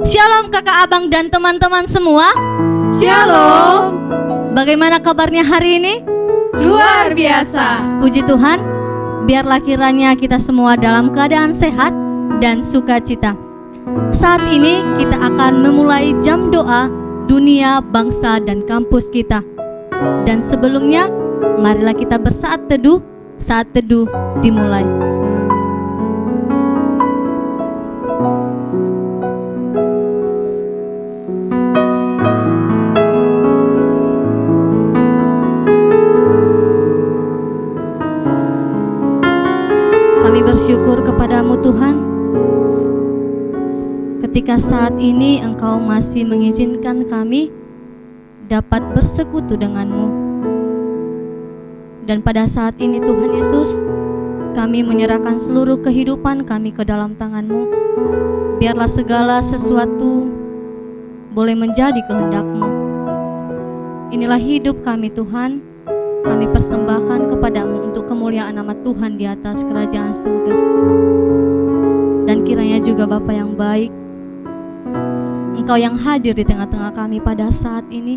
Shalom kakak abang dan teman-teman semua. Shalom. Bagaimana kabarnya hari ini? Luar biasa. Puji Tuhan. Biarlah kiranya kita semua dalam keadaan sehat dan sukacita. Saat ini kita akan memulai jam doa dunia, bangsa, dan kampus kita. Dan sebelumnya, marilah kita bersaat teduh. Saat teduh dimulai. Kami bersyukur kepadamu Tuhan, ketika saat ini Engkau masih mengizinkan kami dapat bersekutu denganmu. Dan pada saat ini Tuhan Yesus, kami menyerahkan seluruh kehidupan kami ke dalam tangan-Mu. Biarlah segala sesuatu boleh menjadi kehendak-Mu. Inilah hidup kami Tuhan. Kami persembahkan kepadamu untuk kemuliaan nama Tuhan di atas kerajaan surga. Dan kiranya juga Bapa yang baik, Engkau yang hadir di tengah-tengah kami pada saat ini.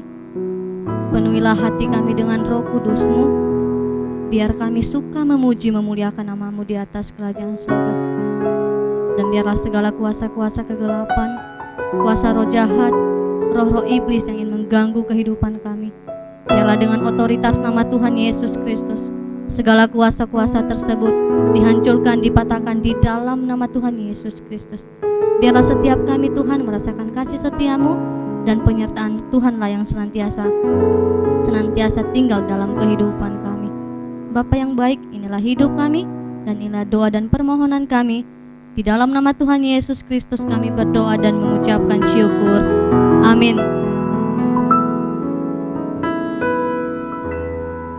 Penuhilah hati kami dengan Roh Kudus-Mu, biar kami suka memuji memuliakan nama-Mu di atas kerajaan surga. Dan biarlah segala kuasa-kuasa kegelapan, kuasa roh jahat, roh-roh iblis yang ingin mengganggu kehidupan kami, biarlah dengan otoritas nama Tuhan Yesus Kristus, segala kuasa-kuasa tersebut dihancurkan, dipatahkan di dalam nama Tuhan Yesus Kristus. Biarlah setiap kami Tuhan merasakan kasih setia-Mu dan penyertaan Tuhanlah yang senantiasa tinggal dalam kehidupan kami. Bapa yang baik, inilah hidup kami dan inilah doa dan permohonan kami. Di dalam nama Tuhan Yesus Kristus kami berdoa dan mengucapkan syukur. Amin.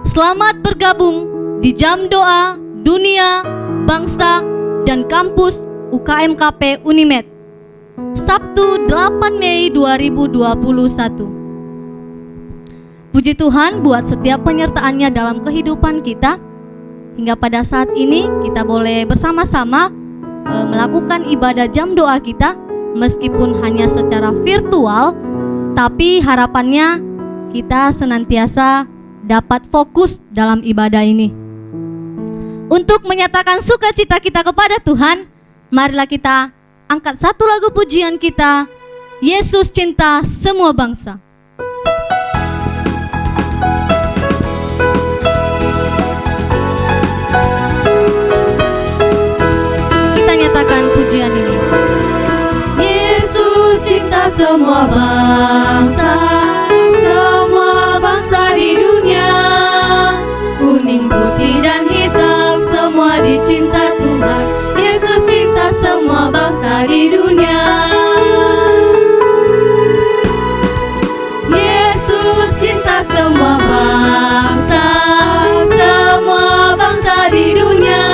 Selamat bergabung di jam doa dunia, bangsa, dan kampus UKMKP Unimed, Sabtu 8 Mei 2021. Puji Tuhan buat setiap penyertaannya dalam kehidupan kita. Hingga pada saat ini kita boleh bersama-sama melakukan ibadah jam doa kita, meskipun hanya secara virtual, tapi harapannya kita senantiasa dapat fokus dalam ibadah ini. Untuk menyatakan sukacita kita kepada Tuhan, marilah kita angkat satu lagu pujian kita, Yesus Cinta Semua Bangsa. Kita nyatakan pujian ini. Yesus cinta semua bangsa, semua bangsa di dunia. Kuning, putih, dan hitam, semua dicinta Tuhan. Yesus cinta semua bangsa di dunia. Yesus cinta semua bangsa, semua bangsa di dunia.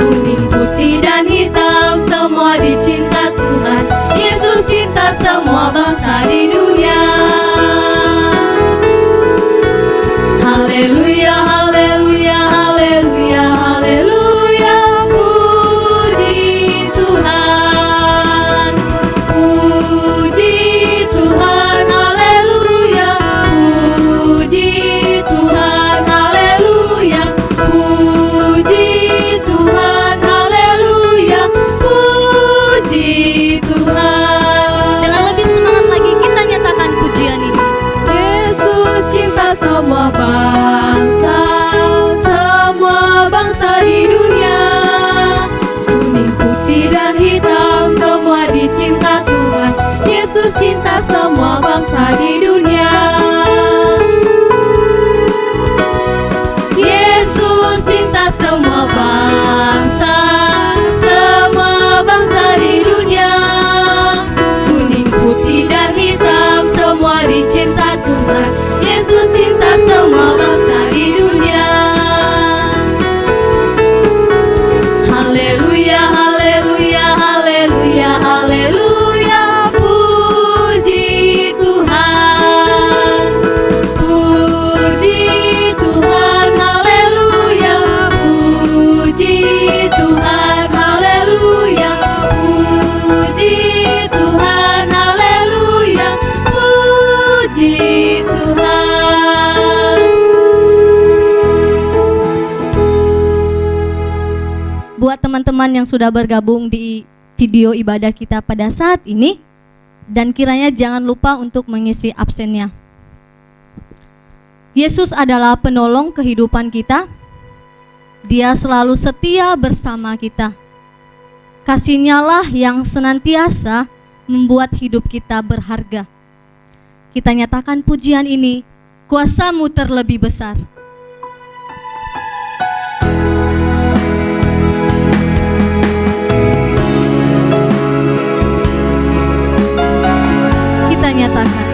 Kuning, putih, dan hitam, semua dicinta Tuhan. Yesus cinta semua bangsa di dunia. Haleluya, haleluya, haleluya, haleluya. Puji Tuhan, puji Tuhan, haleluya. Puji Tuhan, haleluya. Puji Tuhan, haleluya. Puji Tuhan. Dengan lebih semangat lagi kita nyatakan pujian ini. Yesus cinta semua bangsa, semua bangsa di dunia. Kuning, putih, dan hitam, semua dicinta Tuhan. Yesus cinta semua bangsa di dunia. Yesus cinta semua bangsa, semua bangsa di dunia. Kuning, putih, dan hitam, semua dicinta Tuhan. Yesus cinta semua bangsa di dunia. Haleluya, haleluya, haleluya, haleluya. Puji Tuhan, puji Tuhan, haleluya. Puji Tuhan, haleluya. teman-teman yang sudah bergabung di video ibadah kita pada saat ini, dan kiranya jangan lupa untuk mengisi absennya. Yesus adalah penolong kehidupan kita. Dia selalu setia bersama kita. Kasih-Nya lah yang senantiasa membuat hidup kita berharga. Kita nyatakan pujian ini, kuasa-Mu terlebih besar. Kita nyatakan.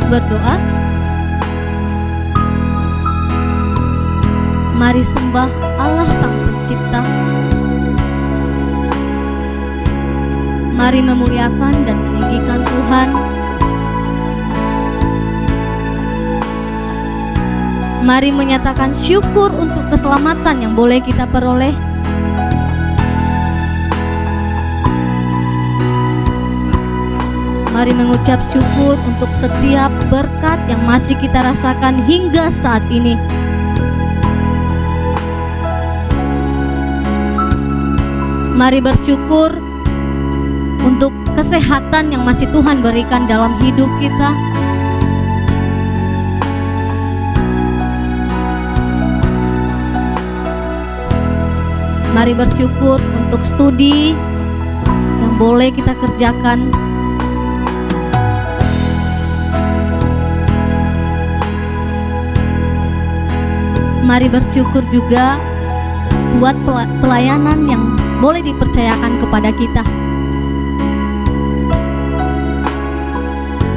Berdoa. Mari sembah Allah Sang Pencipta. Mari memuliakan dan meninggikan Tuhan. Mari menyatakan syukur untuk keselamatan yang boleh kita peroleh. Mari mengucap syukur untuk setiap berkat yang masih kita rasakan hingga saat ini. Mari bersyukur untuk kesehatan yang masih Tuhan berikan dalam hidup kita. Mari bersyukur untuk studi yang boleh kita kerjakan. Mari bersyukur juga buat pelayanan yang boleh dipercayakan kepada kita.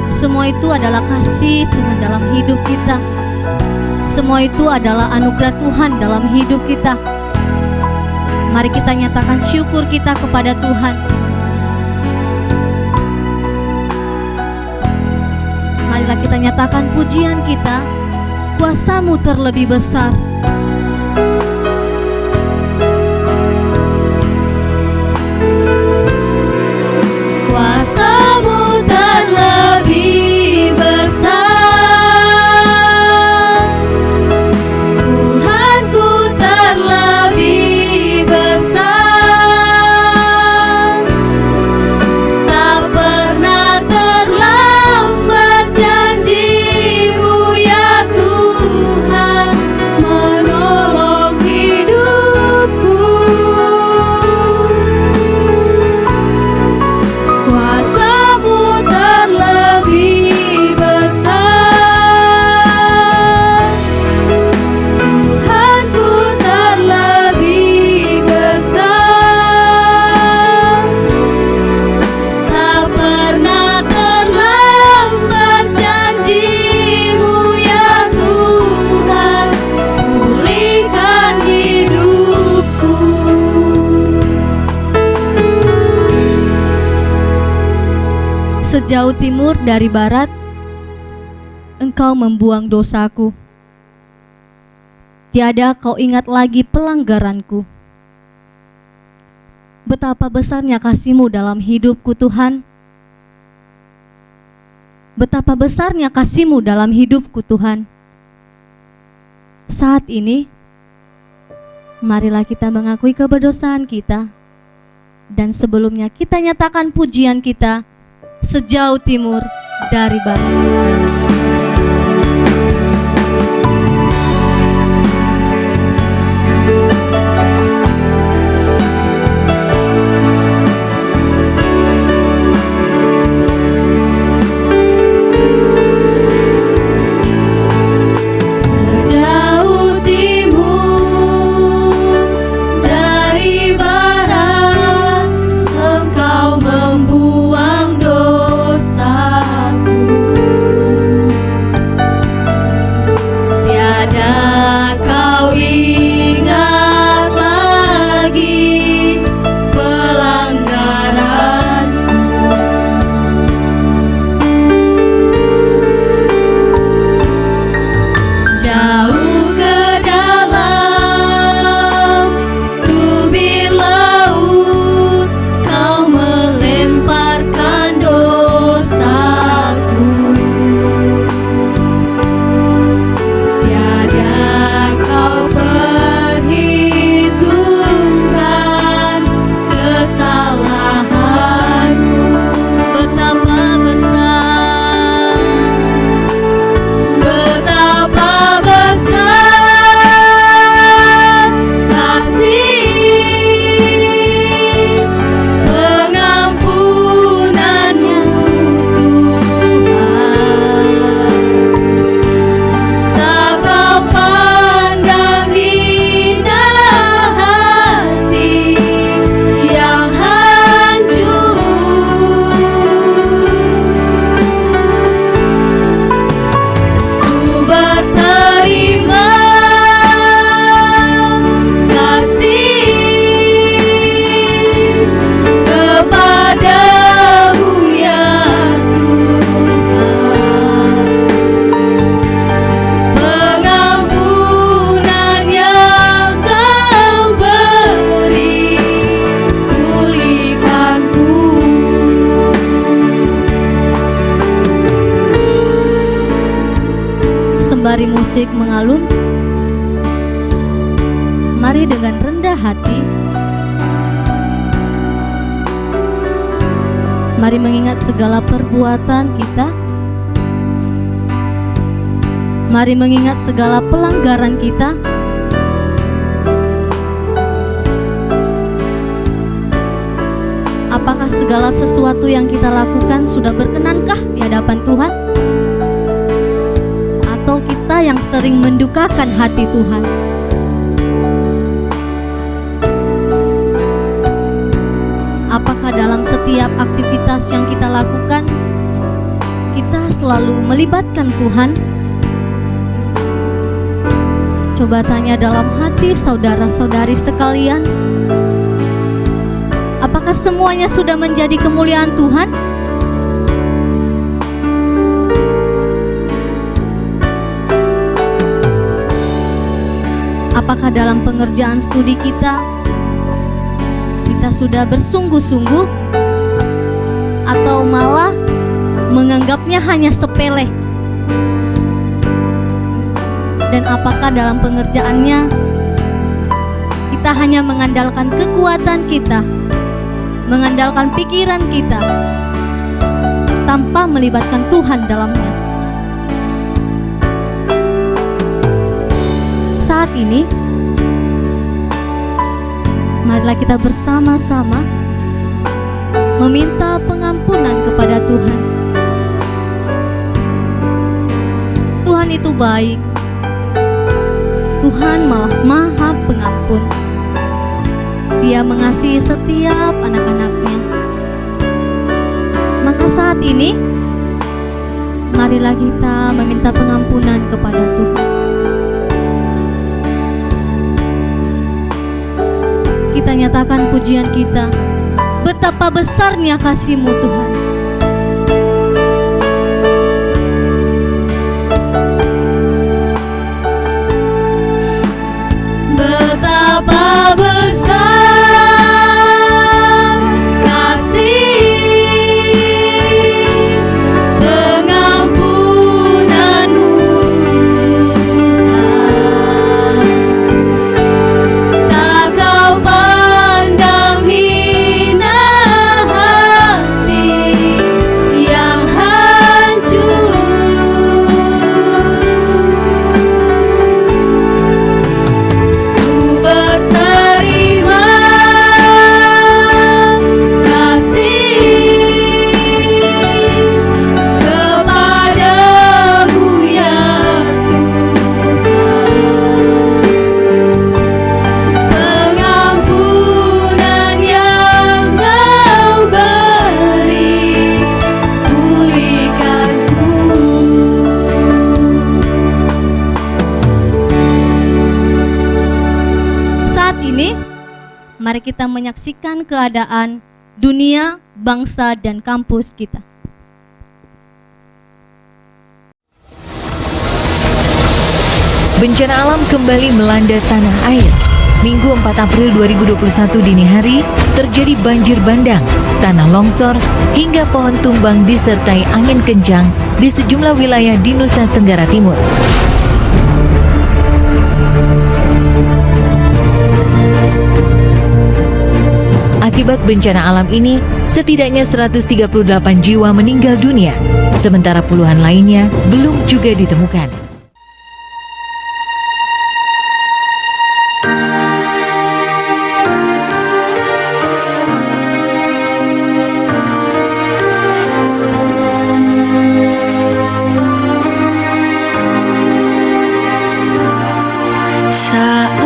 Semua itu adalah kasih Tuhan dalam hidup kita. Semua itu adalah anugerah Tuhan dalam hidup kita. Mari kita nyatakan syukur kita kepada Tuhan. Marilah kita nyatakan pujian kita. Kuasa-Mu terlebih besar. Kuasa-Mu terlebih besar, Tuhanku terlebih besar, tak pernah terlambat janji-Mu ya Tuhan, menolong hidupku. Kuasa-Mu terlebih Sejauh timur dari barat, Engkau membuang dosaku. Tiada Kau ingat lagi pelanggaranku. Betapa besarnya kasih-Mu dalam hidupku, Tuhan. Betapa besarnya kasih-Mu dalam hidupku, Tuhan. Saat ini, marilah kita mengakui keberdosaan kita. Dan sebelumnya kita nyatakan pujian kita sejauh timur dari barat. Sembari musik mengalun, mari dengan rendah hati, mari mengingat segala perbuatan kita, mari mengingat segala pelanggaran kita. Apakah segala sesuatu yang kita lakukan sudah berkenankah di hadapan Tuhan? Atau kita yang sering mendukakan hati Tuhan? Apakah dalam setiap aktivitas yang kita lakukan, kita selalu melibatkan Tuhan? Coba tanya dalam hati saudara-saudari sekalian, apakah semuanya sudah menjadi kemuliaan Tuhan? Apakah dalam pengerjaan studi kita sudah bersungguh-sungguh, atau malah menganggapnya hanya sepele? Dan apakah dalam pengerjaannya kita hanya mengandalkan kekuatan kita, mengandalkan pikiran kita, tanpa melibatkan Tuhan dalamnya? Saat ini, marilah kita bersama-sama meminta pengampunan kepada Tuhan. Tuhan itu baik. Tuhan malah Maha Pengampun. Dia mengasihi setiap anak-anaknya. Maka saat ini, marilah kita meminta pengampunan kepada Tuhan. Kita nyatakan pujian kita, betapa besarnya kasih-Mu Tuhan. ini, mari kita menyaksikan keadaan dunia, bangsa, dan kampus kita. Bencana alam kembali melanda tanah air. Minggu 4 April 2021 dini hari, terjadi banjir bandang, tanah longsor, hingga pohon tumbang disertai angin kencang di sejumlah wilayah di Nusa Tenggara Timur. Akibat bencana alam ini, setidaknya 138 jiwa meninggal dunia, sementara puluhan lainnya belum juga ditemukan. Saat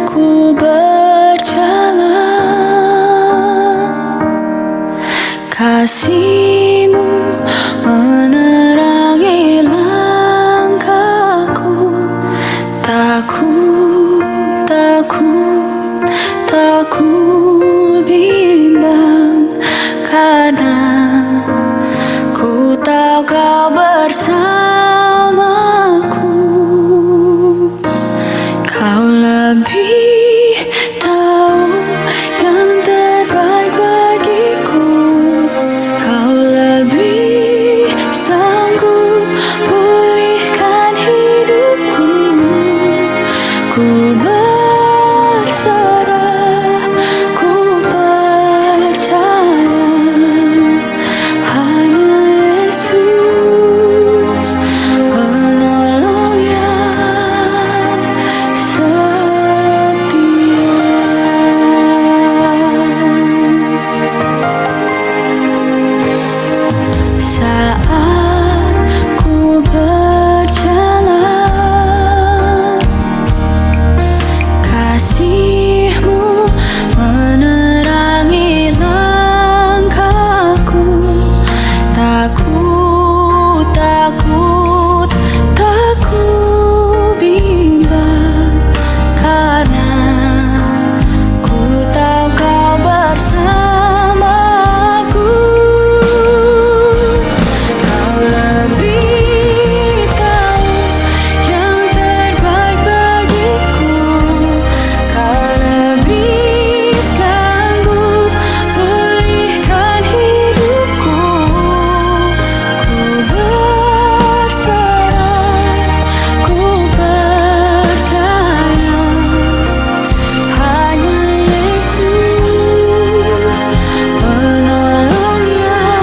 ku berjalan, kasih-Mu menerangi langkahku. Tak ku bimbang, karena ku tahu Kau bersamaku. Kau lebih tahu yang terbaik bagiku. Kau lebih sanggup pulihkan hidupku. Ku berserah, ku percaya, hanya Yesus penolong yang setia. Saat ku berjalan, kasih-Mu menerangi langkahku. Tak ku bimbang, karena ku tahu Kau bersamaku. Kau lebih tahu yang terbaik bagiku. Kau lebih sanggup pulihkan hidupku. Ku berserah, ku percaya, hanya Yesus penolong yang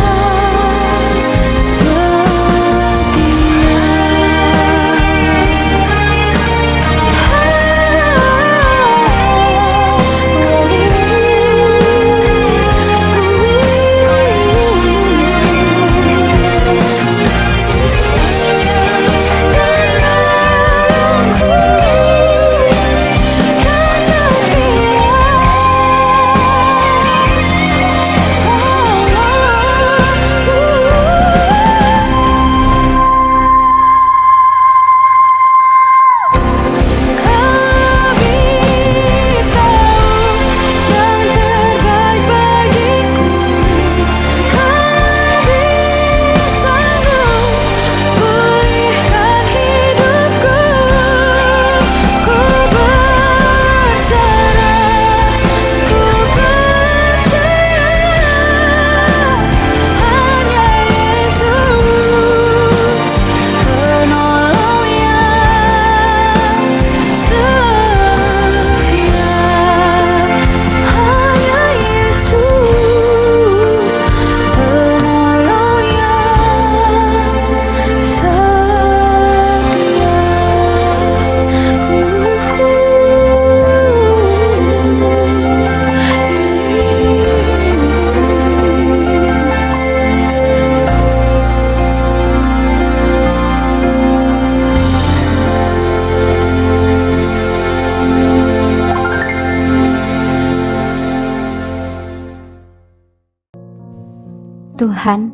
Tuhan,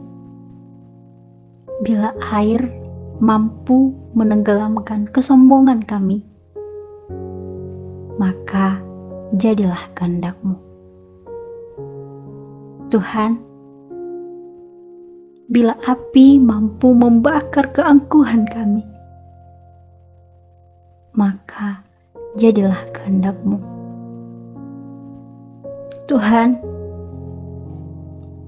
bila air mampu menenggelamkan kesombongan kami, maka jadilah kehendak-Mu. Tuhan, bila api mampu membakar keangkuhan kami, maka jadilah kehendak-Mu. Tuhan,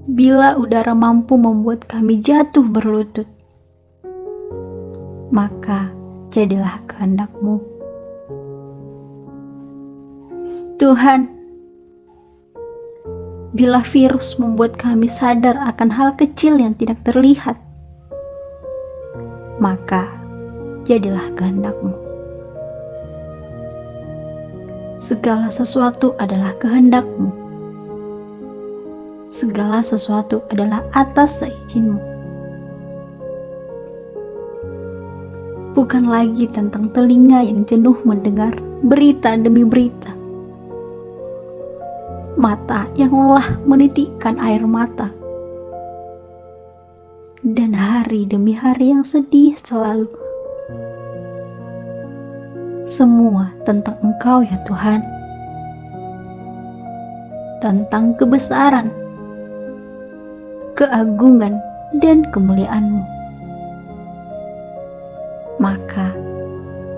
bila udara mampu membuat kami jatuh berlutut, maka jadilah kehendak-Mu. Tuhan, bila virus membuat kami sadar akan hal kecil yang tidak terlihat, maka jadilah kehendak-Mu. Segala sesuatu adalah kehendak-Mu. Segala sesuatu adalah atas seizin-Mu. Bukan lagi tentang telinga yang jenuh mendengar berita demi berita, mata yang lelah menitikkan air mata, dan hari demi hari yang sedih selalu. Semua tentang Engkau ya Tuhan, tentang kebesaran, keagungan, dan kemuliaan-Mu. Maka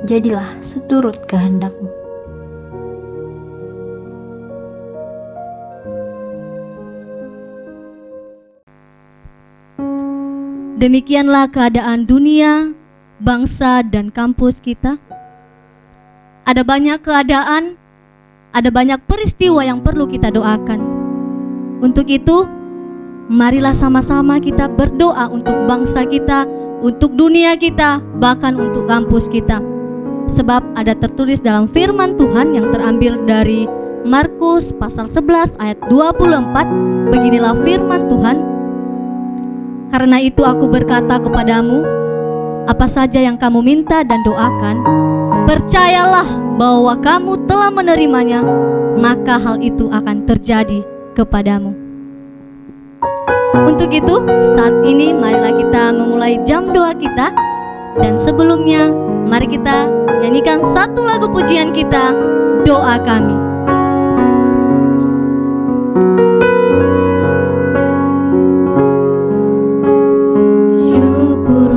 jadilah seturut kehendak-Mu. Demikianlah keadaan dunia, bangsa, dan kampus kita. Ada banyak keadaan, ada banyak peristiwa yang perlu kita doakan. Untuk itu, marilah sama-sama kita berdoa untuk bangsa kita, untuk dunia kita, bahkan untuk kampus kita. Sebab ada tertulis dalam firman Tuhan yang terambil dari Markus pasal 11 ayat 24. Beginilah firman Tuhan. Karena itu aku berkata kepadamu, apa saja yang kamu minta dan doakan, percayalah bahwa kamu telah menerimanya, maka hal itu akan terjadi kepadamu. Untuk itu, saat ini marilah kita memulai jam doa kita. Dan sebelumnya, mari kita nyanyikan satu lagu pujian kita, Doa Kami. Syukur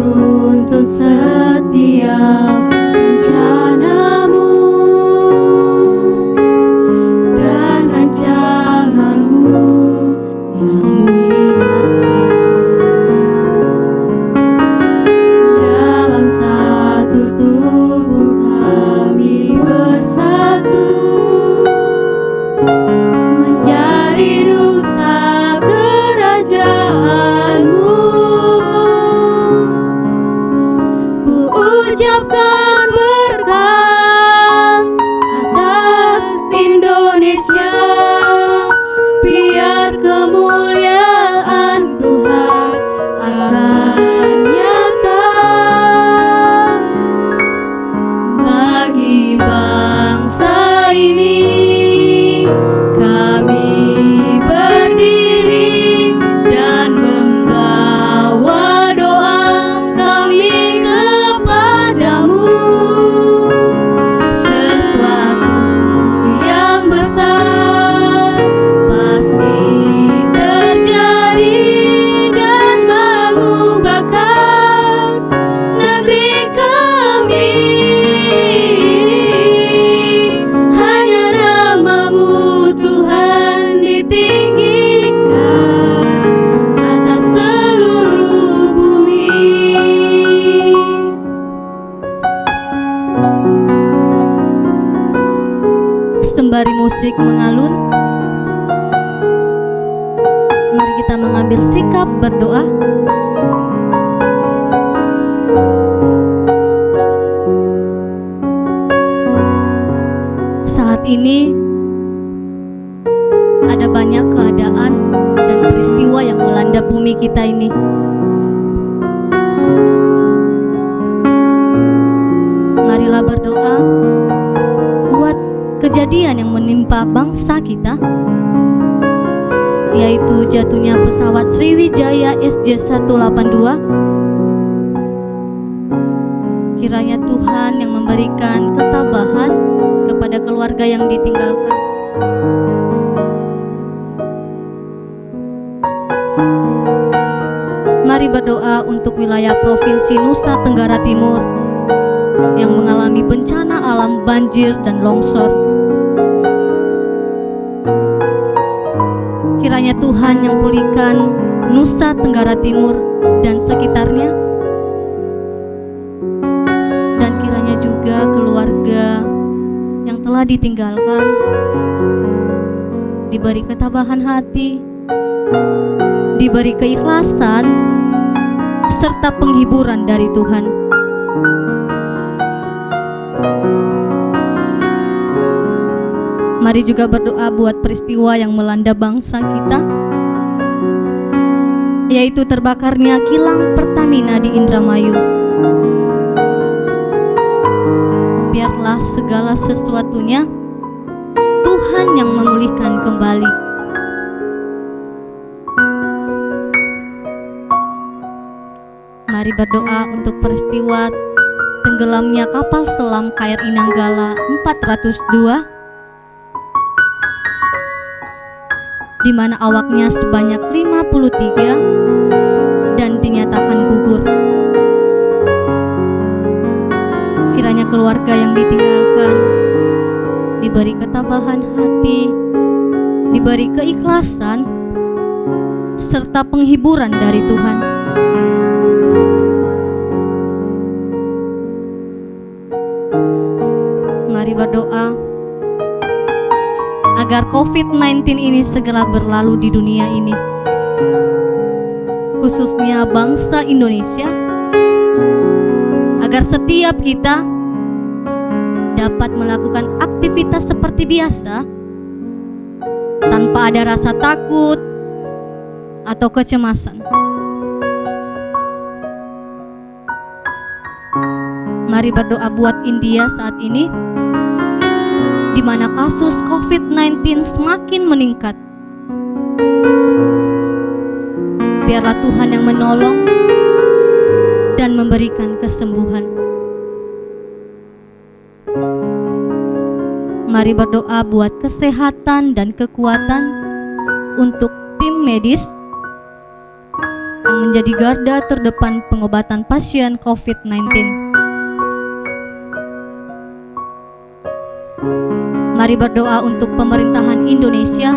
untuk setiap rencanamu dan rancanganmu yang mulia. Dalam satu tubuh kami bersatu, menjadi duta kerajaan-Mu. Ku ucapkan berkat atas Indonesia, biar kemuliaan Tuhan akan nyata bagi bangsa ini. Kami berdiri dan membawa doa kami kepadamu. Sesuatu yang besar pasti terjadi dan mengubahkan negeri kami. Hanya nama-Mu Tuhan ditinggikan atas seluruh bumi. Sembari musik mengalun, mari kita mengambil sikap berdoa. Saat ini ada banyak keadaan dan peristiwa yang melanda bumi kita ini. Marilah berdoa buat kejadian yang menimpa bangsa kita, yaitu jatuhnya pesawat Sriwijaya SJ182. Kiranya Tuhan yang memberikan ketabahan kepada keluarga yang ditinggalkan. Mari berdoa untuk wilayah Provinsi Nusa Tenggara Timur yang mengalami bencana alam banjir dan longsor. Kiranya Tuhan yang pulihkan Nusa Tenggara Timur dan sekitarnya, dan kiranya juga keluarga yang telah ditinggalkan diberi ketabahan hati, diberi keikhlasan, serta penghiburan dari Tuhan. Mari juga berdoa buat peristiwa yang melanda bangsa kita, yaitu terbakarnya kilang Pertamina di Indramayu. Biarlah segala sesuatunya Tuhan yang memulihkan kembali. Mari berdoa untuk peristiwa tenggelamnya kapal selam KRI Nanggala 402, di mana awaknya sebanyak 53 dan dinyatakan gugur. Kiranya keluarga yang ditinggalkan diberi ketabahan hati, diberi keikhlasan, serta penghiburan dari Tuhan. Mari berdoa agar COVID-19 ini segera berlalu di dunia ini, khususnya bangsa Indonesia, agar setiap kita dapat melakukan aktivitas seperti biasa tanpa ada rasa takut atau kecemasan. Mari berdoa buat India saat ini, di mana kasus COVID-19 semakin meningkat. Biarlah Tuhan yang menolong dan memberikan kesembuhan. Mari berdoa buat kesehatan dan kekuatan untuk tim medis yang menjadi garda terdepan pengobatan pasien COVID-19. Mari berdoa untuk pemerintahan Indonesia,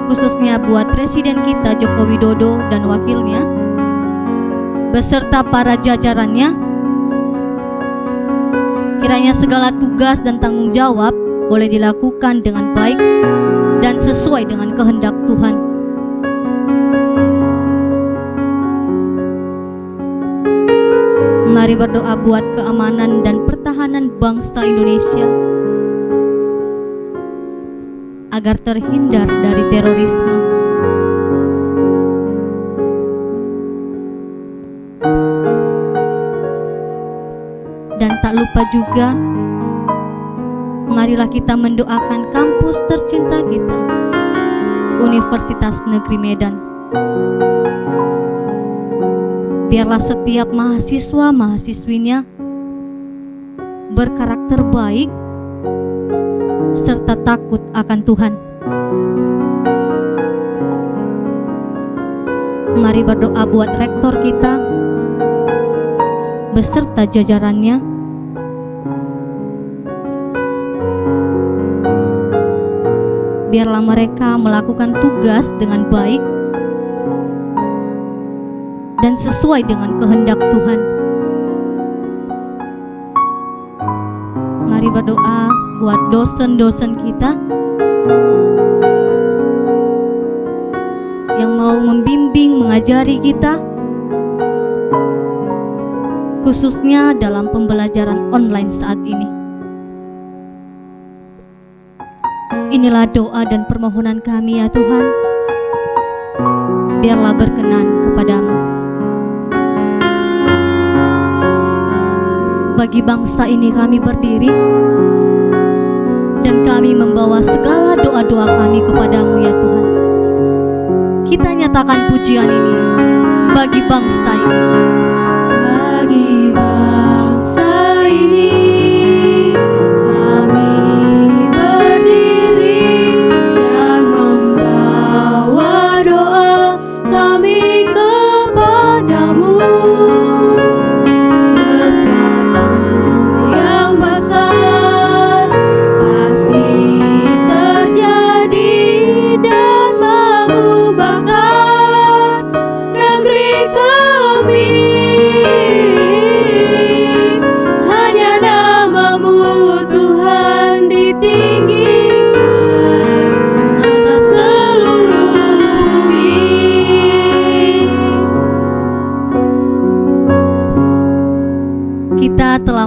khususnya buat Presiden kita Joko Widodo dan wakilnya, beserta para jajarannya. Kiranya segala tugas dan tanggung jawab boleh dilakukan dengan baik dan sesuai dengan kehendak Tuhan. Mari berdoa buat keamanan dan pertahanan bangsa Indonesia agar terhindar dari terorisme. Dan tak lupa juga, marilah kita mendoakan kampus tercinta kita, Universitas Negeri Medan. Biarlah setiap mahasiswa-mahasiswinya berkarakter baik serta takut akan Tuhan. Mari berdoa buat rektor kita beserta jajarannya, biarlah mereka melakukan tugas dengan baik dan sesuai dengan kehendak Tuhan. Mari berdoa buat dosen-dosen kita yang mau membimbing, mengajari kita, khususnya dalam pembelajaran online saat ini. Inilah doa dan permohonan kami ya Tuhan. Biarlah berkenan kepadamu. Bagi bangsa ini kami berdiri, dan kami membawa segala doa-doa kami kepadamu ya Tuhan. Kita nyatakan pujian ini bagi bangsa ini. Bagi bangsa ini kami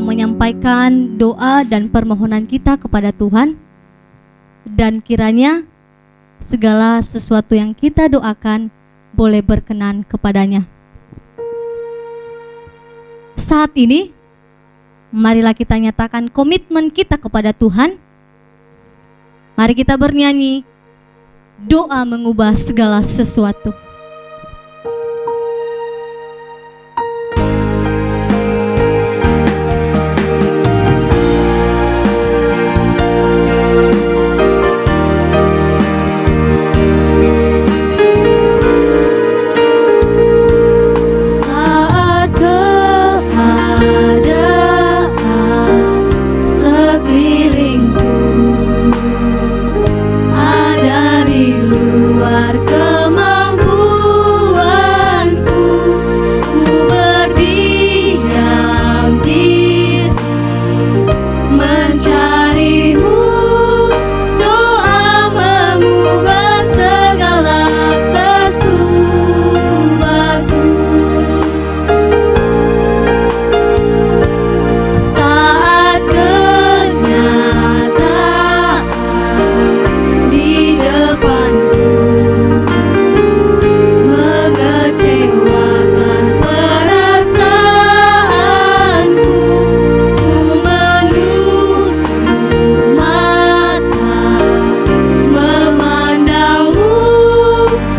menyampaikan doa dan permohonan kita kepada Tuhan, dan kiranya segala sesuatu yang kita doakan boleh berkenan kepadanya. Saat ini, marilah kita nyatakan komitmen kita kepada Tuhan. Mari kita bernyanyi, doa mengubah segala sesuatu. Saat keadaan sekelilingku ada di luar kemampuanku, ku berdiam diri mencarimu. Doa mengubah segala sesuatu. Saat kenyataan di depanku mengecewakan perasaanku, ku menutup mata memandangmu,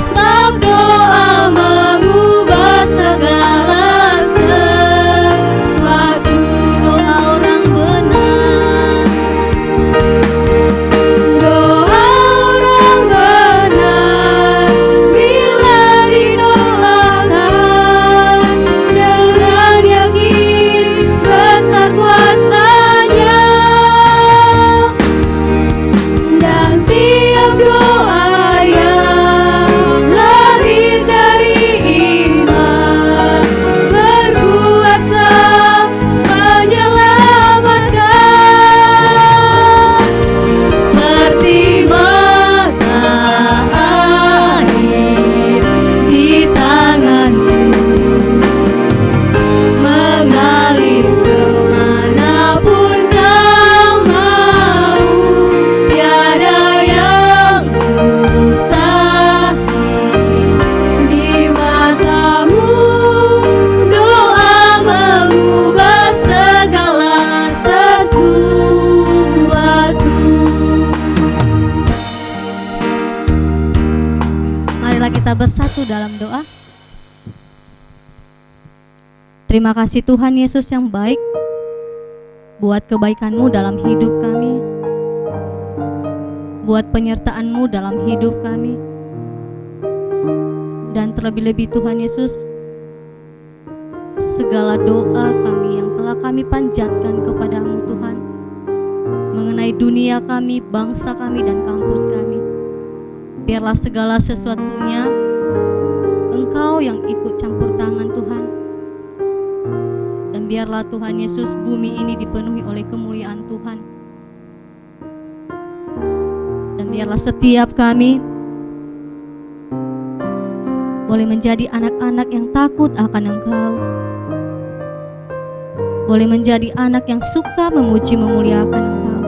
sebab doa mengubah segala sesuatu. Doa orang benar, Doa orang benar bila didoakan dengan yakin besar kuasanya, dan tiap doa yang lahir dari iman berkuasa menyelamatkan. Seperti mata air di tanganku, mengalir kemanapun kau mau. Tiada yang mustahil di matamu. Doa mengubah segala sesuatu. marilah kita bersatu dalam doa. Terima kasih Tuhan Yesus yang baik, buat kebaikan-Mu dalam hidup kami, buat penyertaan-Mu dalam hidup kami. Dan terlebih-lebih Tuhan Yesus, segala doa kami yang telah kami panjatkan kepada-Mu Tuhan, mengenai dunia kami, bangsa kami, dan kampus kami, biarlah segala sesuatunya Engkau yang ikut campur tangan Tuhan. Dan biarlah Tuhan Yesus, bumi ini dipenuhi oleh kemuliaan Tuhan. Dan biarlah setiap kami boleh menjadi anak-anak yang takut akan Engkau, boleh menjadi anak yang suka memuji memuliakan Engkau.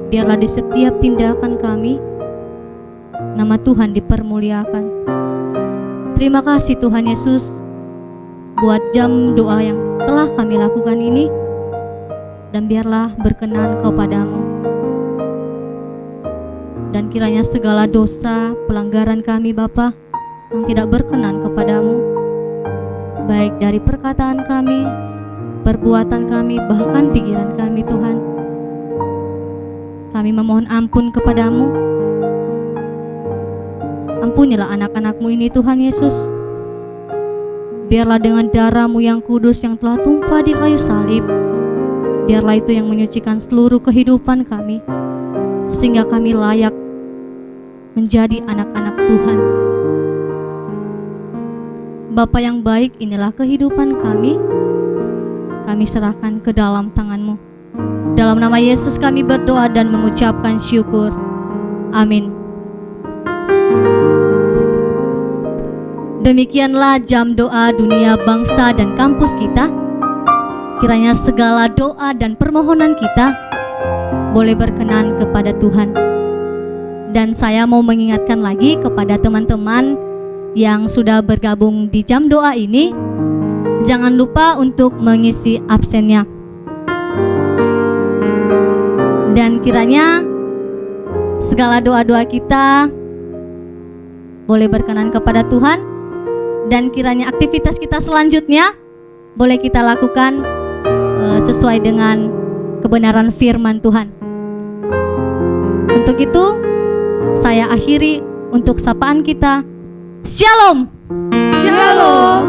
Biarlah di setiap tindakan kami nama Tuhan dipermuliakan. Terima kasih Tuhan Yesus buat jam doa yang telah kami lakukan ini, dan biarlah berkenan kepadamu. Dan kiranya segala dosa, pelanggaran kami Bapa yang tidak berkenan kepadamu, baik dari perkataan kami, perbuatan kami, bahkan pikiran kami Tuhan, kami memohon ampun kepadamu. Ampunilah anak-anak-Mu ini Tuhan Yesus. Biarlah dengan darah-Mu yang kudus yang telah tumpah di kayu salib, biarlah itu yang menyucikan seluruh kehidupan kami, sehingga kami layak menjadi anak-anak Tuhan. Bapa yang baik, inilah kehidupan kami serahkan ke dalam tangan-Mu. Dalam nama Yesus kami berdoa dan mengucapkan syukur. Amin. Demikianlah jam doa dunia, bangsa, dan kampus kita. kiranya segala doa dan permohonan kita boleh berkenan kepada Tuhan. Dan saya mau mengingatkan lagi kepada teman-teman yang sudah bergabung di jam doa ini, jangan lupa untuk mengisi absennya. Dan kiranya segala doa-doa kita boleh berkenan kepada Tuhan, dan kiranya aktivitas kita selanjutnya boleh kita lakukan sesuai dengan kebenaran firman Tuhan. Untuk itu saya akhiri untuk sapaan kita. Shalom. Shalom.